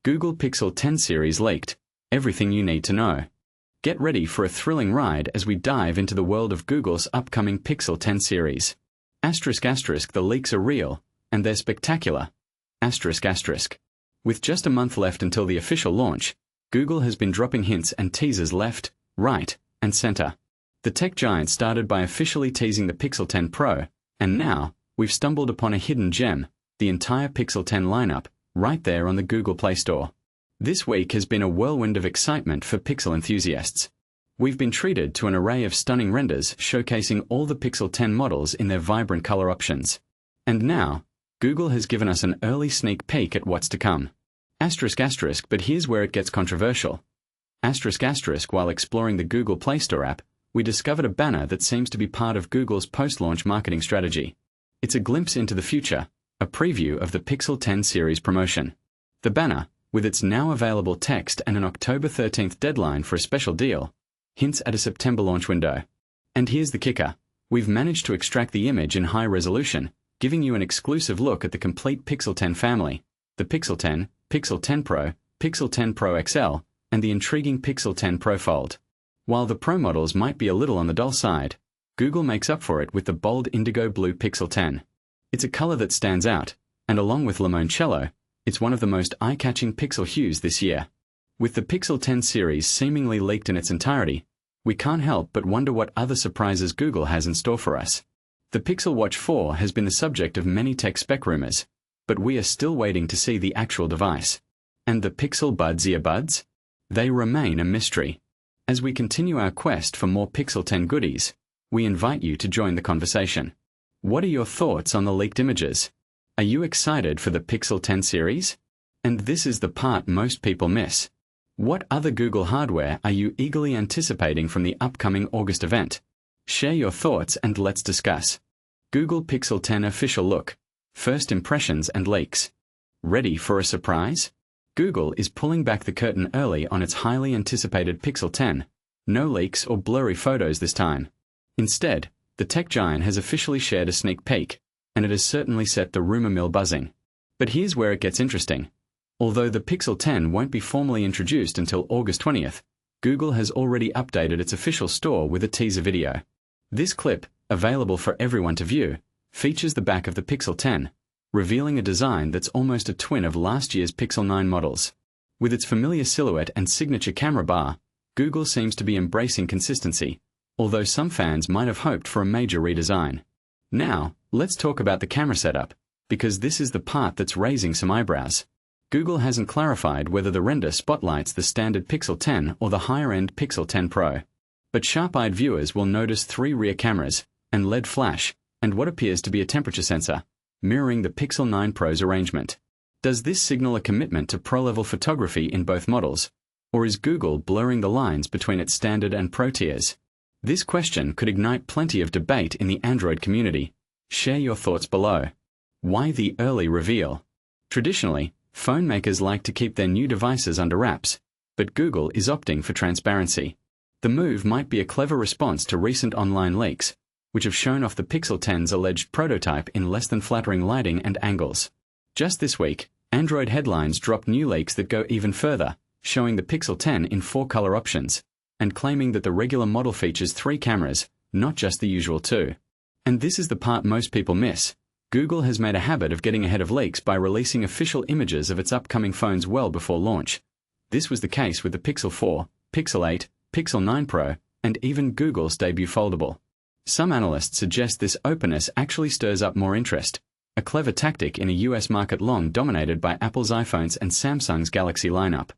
Google Pixel 10 series leaked. Everything you need to know. Get ready for a thrilling ride as we dive into the world of Google's upcoming Pixel 10 series. The leaks are real, and they're spectacular. With just a month left until the official launch, Google has been dropping hints and teasers left, right, and center. The tech giant started by officially teasing the Pixel 10 Pro, and now, we've stumbled upon a hidden gem, the entire Pixel 10 lineup, right there on the Google Play Store. This week has been a whirlwind of excitement for Pixel enthusiasts. We've been treated to an array of stunning renders showcasing all the Pixel 10 models in their vibrant color options. And now, Google has given us an early sneak peek at what's to come. But here's where it gets controversial. While exploring the Google Play Store app, we discovered a banner that seems to be part of Google's post-launch marketing strategy. It's a glimpse into the future, a preview of the Pixel 10 series promotion. The banner, with its now available text and an October 13th deadline for a special deal, hints at a September launch window. And here's the kicker. We've managed to extract the image in high resolution, giving you an exclusive look at the complete Pixel 10 family, the Pixel 10, Pixel 10 Pro, Pixel 10 Pro XL, and the intriguing Pixel 10 Pro Fold. While the Pro models might be a little on the dull side, Google makes up for it with the bold indigo blue Pixel 10. It's a color that stands out, and along with limoncello, it's one of the most eye-catching pixel hues this year. With the Pixel 10 series seemingly leaked in its entirety, we can't help but wonder what other surprises Google has in store for us. The Pixel Watch 4 has been the subject of many tech spec rumors, but we are still waiting to see the actual device. And the Pixel Buds earbuds? They remain a mystery. As we continue our quest for more Pixel 10 goodies, we invite you to join the conversation. What are your thoughts on the leaked images? Are you excited for the Pixel 10 series? And this is the part most people miss. What other Google hardware are you eagerly anticipating from the upcoming August event? Share your thoughts and let's discuss. Google Pixel 10 official look. First impressions and leaks. Ready for a surprise? Google is pulling back the curtain early on its highly anticipated Pixel 10. No leaks or blurry photos this time. Instead, the tech giant has officially shared a sneak peek, and it has certainly set the rumor mill buzzing. But here's where it gets interesting. Although the Pixel 10 won't be formally introduced until August 20th, Google has already updated its official store with a teaser video. This clip, available for everyone to view, features the back of the Pixel 10, revealing a design that's almost a twin of last year's Pixel 9 models. With its familiar silhouette and signature camera bar, Google seems to be embracing consistency, although some fans might have hoped for a major redesign. Now, let's talk about the camera setup, because this is the part that's raising some eyebrows. Google hasn't clarified whether the render spotlights the standard Pixel 10 or the higher-end Pixel 10 Pro. But sharp-eyed viewers will notice 3 rear cameras, an LED flash, and what appears to be a temperature sensor, mirroring the Pixel 9 Pro's arrangement. Does this signal a commitment to pro-level photography in both models, or is Google blurring the lines between its standard and Pro tiers? This question could ignite plenty of debate in the Android community. Share your thoughts below. Why the early reveal? Traditionally, phone makers like to keep their new devices under wraps, but Google is opting for transparency. The move might be a clever response to recent online leaks, which have shown off the Pixel 10's alleged prototype in less than flattering lighting and angles. Just this week, Android headlines dropped new leaks that go even further, showing the Pixel 10 in 4 color options, and claiming that the regular model features 3 cameras, not just the usual 2. And this is the part most people miss. Google has made a habit of getting ahead of leaks by releasing official images of its upcoming phones well before launch. This was the case with the Pixel 4, Pixel 8, Pixel 9 Pro, and even Google's debut foldable. Some analysts suggest this openness actually stirs up more interest, a clever tactic in a US market long dominated by Apple's iPhones and Samsung's Galaxy lineup.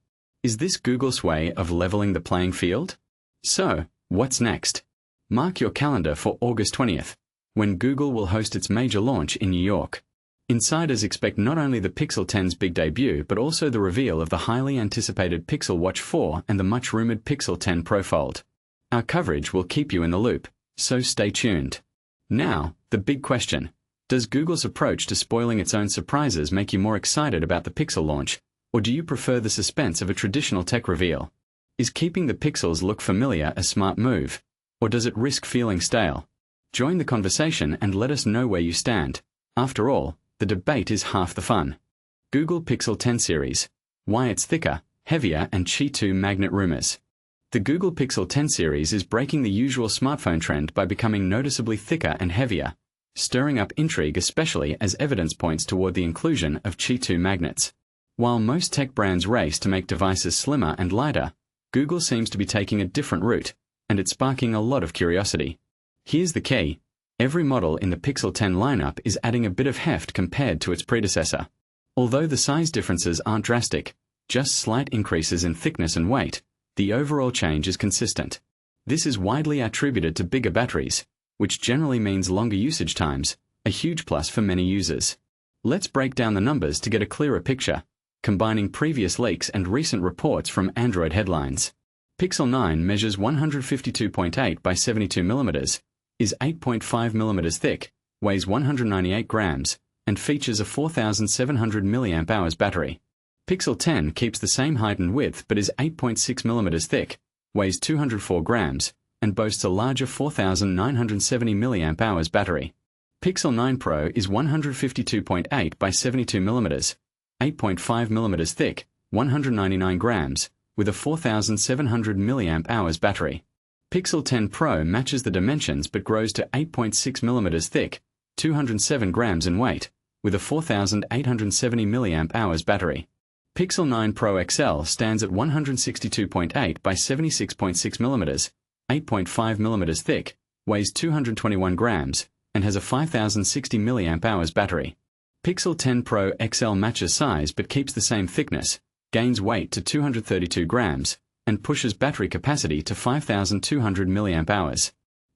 Is this Google's way of leveling the playing field? So, what's next? Mark your calendar for August 20th, when Google will host its major launch in New York. Insiders expect not only the Pixel 10's big debut but also the reveal of the highly anticipated Pixel Watch 4 and the much-rumored Pixel 10 Pro Fold. Our coverage will keep you in the loop, so stay tuned. Now, the big question. Does Google's approach to spoiling its own surprises make you more excited about the Pixel launch, or do you prefer the suspense of a traditional tech reveal? Is keeping the Pixels look familiar a smart move, or does it risk feeling stale? Join the conversation and let us know where you stand. After all, the debate is half the fun. Google Pixel 10 series. Why it's thicker, heavier, and Qi 2 magnet rumors. The Google Pixel 10 series is breaking the usual smartphone trend by becoming noticeably thicker and heavier, stirring up intrigue especially as evidence points toward the inclusion of Qi 2 magnets. While most tech brands race to make devices slimmer and lighter, Google seems to be taking a different route, and it's sparking a lot of curiosity. Here's the key. Every model in the Pixel 10 lineup is adding a bit of heft compared to its predecessor. Although the size differences aren't drastic, just slight increases in thickness and weight, the overall change is consistent. This is widely attributed to bigger batteries, which generally means longer usage times, a huge plus for many users. Let's break down the numbers to get a clearer picture, combining previous leaks and recent reports from Android headlines. Pixel 9 measures 152.8 by 72 mm, is 8.5 mm thick, weighs 198 grams, and features a 4,700 mAh battery. Pixel 10 keeps the same height and width but is 8.6 mm thick, weighs 204 grams, and boasts a larger 4,970 mAh battery. Pixel 9 Pro is 152.8 by 72 mm, 8.5 mm thick, 199 grams, with a 4,700 mAh battery. Pixel 10 Pro matches the dimensions but grows to 8.6 mm thick, 207 grams in weight, with a 4,870 mAh battery. Pixel 9 Pro XL stands at 162.8 by 76.6 mm, 8.5 mm thick, weighs 221 grams, and has a 5,060 mAh battery. Pixel 10 Pro XL matches size but keeps the same thickness, gains weight to 232 grams, and pushes battery capacity to 5,200 mAh.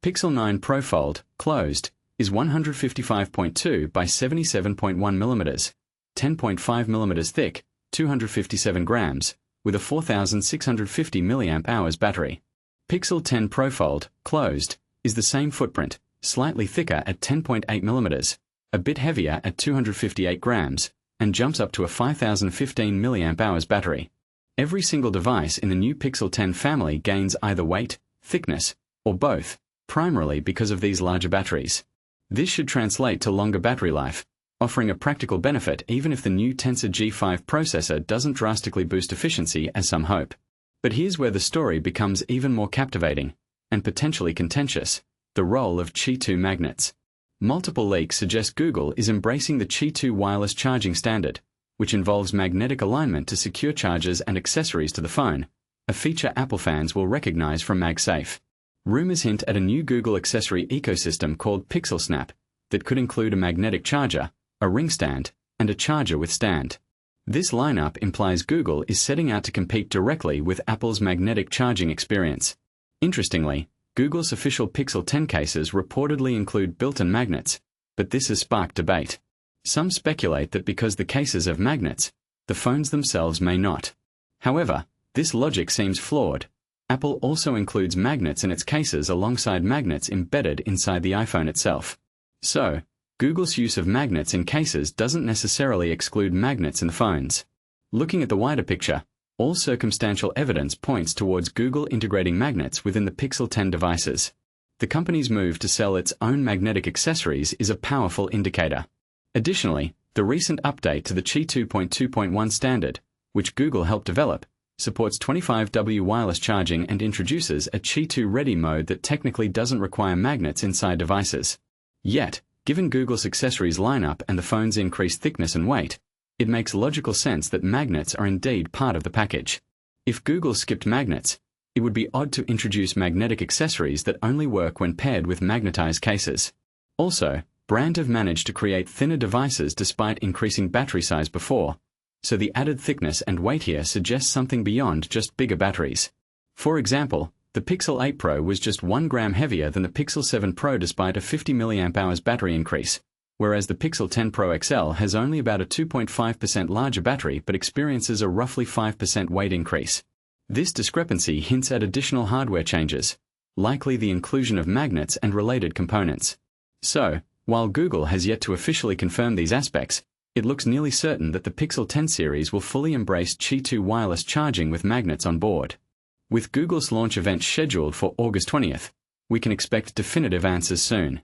Pixel 9 Pro Fold, closed, is 155.2 by 77.1 mm, 10.5 mm thick, 257 grams, with a 4,650 mAh battery. Pixel 10 Pro Fold, closed, is the same footprint, slightly thicker at 10.8 mm, a bit heavier at 258 grams, and jumps up to a 5,015 mAh battery. Every single device in the new Pixel 10 family gains either weight, thickness, or both, primarily because of these larger batteries. This should translate to longer battery life, offering a practical benefit even if the new Tensor G5 processor doesn't drastically boost efficiency as some hope. But here's where the story becomes even more captivating, and potentially contentious: the role of Qi 2 magnets. Multiple leaks suggest Google is embracing the Qi 2 wireless charging standard, which involves magnetic alignment to secure chargers and accessories to the phone, a feature Apple fans will recognize from MagSafe. Rumors hint at a new Google accessory ecosystem called Pixel Snap that could include a magnetic charger, a ring stand, and a charger with stand. This lineup implies Google is setting out to compete directly with Apple's magnetic charging experience. Interestingly, Google's official Pixel 10 cases reportedly include built-in magnets, but this has sparked debate. Some speculate that because the cases have magnets, the phones themselves may not. However, this logic seems flawed. Apple also includes magnets in its cases alongside magnets embedded inside the iPhone itself. So, Google's use of magnets in cases doesn't necessarily exclude magnets in the phones. Looking at the wider picture, all circumstantial evidence points towards Google integrating magnets within the Pixel 10 devices. The company's move to sell its own magnetic accessories is a powerful indicator. Additionally, the recent update to the Qi 2.2.1 standard, which Google helped develop, supports 25W wireless charging and introduces a Qi 2 ready mode that technically doesn't require magnets inside devices. Yet, given Google's accessories lineup and the phone's increased thickness and weight, it makes logical sense that magnets are indeed part of the package. If Google skipped magnets, it would be odd to introduce magnetic accessories that only work when paired with magnetized cases. Also, brand have managed to create thinner devices despite increasing battery size before, so the added thickness and weight here suggests something beyond just bigger batteries. For example, the Pixel 8 Pro was just 1 gram heavier than the Pixel 7 Pro despite a 50 mAh battery increase, whereas the Pixel 10 Pro XL has only about a 2.5% larger battery but experiences a roughly 5% weight increase. This discrepancy hints at additional hardware changes, likely the inclusion of magnets and related components. So, while Google has yet to officially confirm these aspects, it looks nearly certain that the Pixel 10 series will fully embrace Qi 2 wireless charging with magnets on board. With Google's launch event scheduled for August 20th, we can expect definitive answers soon.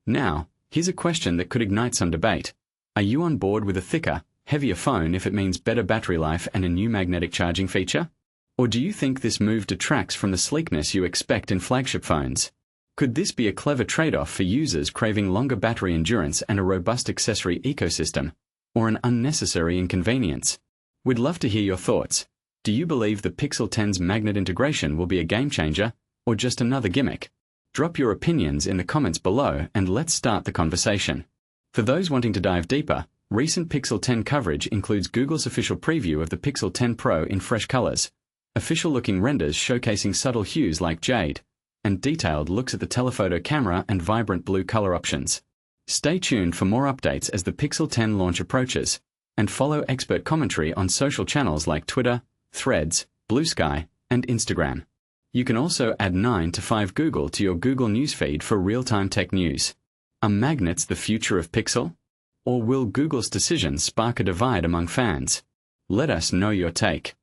Now, here's a question that could ignite some debate. Are you on board with a thicker, heavier phone if it means better battery life and a new magnetic charging feature? Or do you think this move detracts from the sleekness you expect in flagship phones? Could this be a clever trade-off for users craving longer battery endurance and a robust accessory ecosystem, or an unnecessary inconvenience? We'd love to hear your thoughts. Do you believe the Pixel 10's magnet integration will be a game changer, or just another gimmick? Drop your opinions in the comments below and let's start the conversation. For those wanting to dive deeper, recent Pixel 10 coverage includes Google's official preview of the Pixel 10 Pro in fresh colors, official-looking renders showcasing subtle hues like jade, and detailed looks at the telephoto camera and vibrant blue color options. Stay tuned for more updates as the Pixel 10 launch approaches, and follow expert commentary on social channels like Twitter, Threads, Blue Sky, and Instagram. You can also add 9 to 5 Google to your Google newsfeed for real-time tech news. Are magnets the future of Pixel? Or will Google's decision spark a divide among fans? Let us know your take.